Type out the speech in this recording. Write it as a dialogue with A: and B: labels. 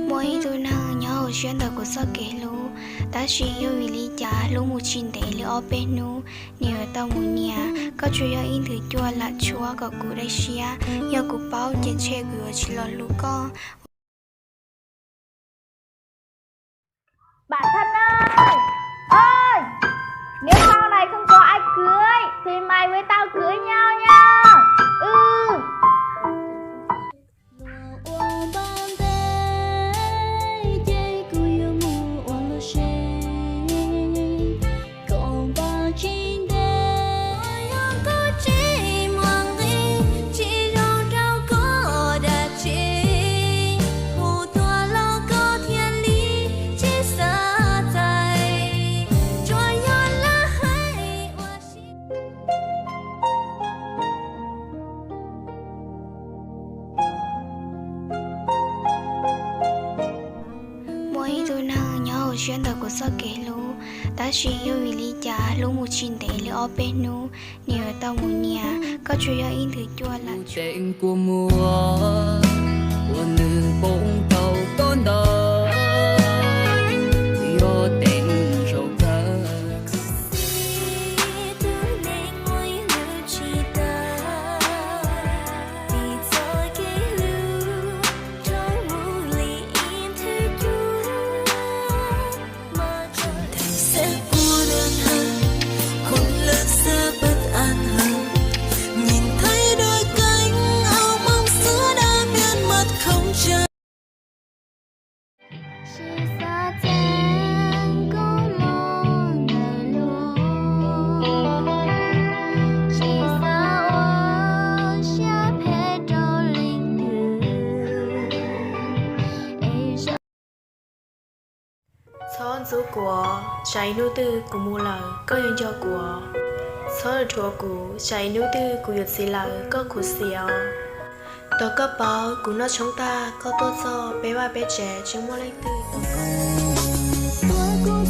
A: mỗi tôi năng nhớ chuyện đời của sao kể lú ta chỉ yêu vì lý trả lú một chín để lú ở bên nu nhiều tao muốn nhà có chuyện yêu in thử chua là chúa có cụ đây xia yêu cụ bao trên che gửi chỉ lo lú con.
B: Bạn thân ơi! Ơi! Nếu sau này không có ai cưới thì mày với tao cưới nhau nha. Ừ.
A: Mỗi tôi năng nhớ chuyện đời của sao kể lú ta chỉ yêu vì lý trả lú một chín để lú ở bên nu nhiều tao muốn nhà có chuyện yêu in thử chua là
C: chuyện của mùa của nữ bóng tàu con đời yêu tình sâu thơ
D: Son số của trái nô tư của mua lời có yên cho của son chùa của trái nô tư của yết xì lời có của xìa tao có bảo của nó chúng ta có tốt so bé ba bé trẻ chúng mua lấy tư tao có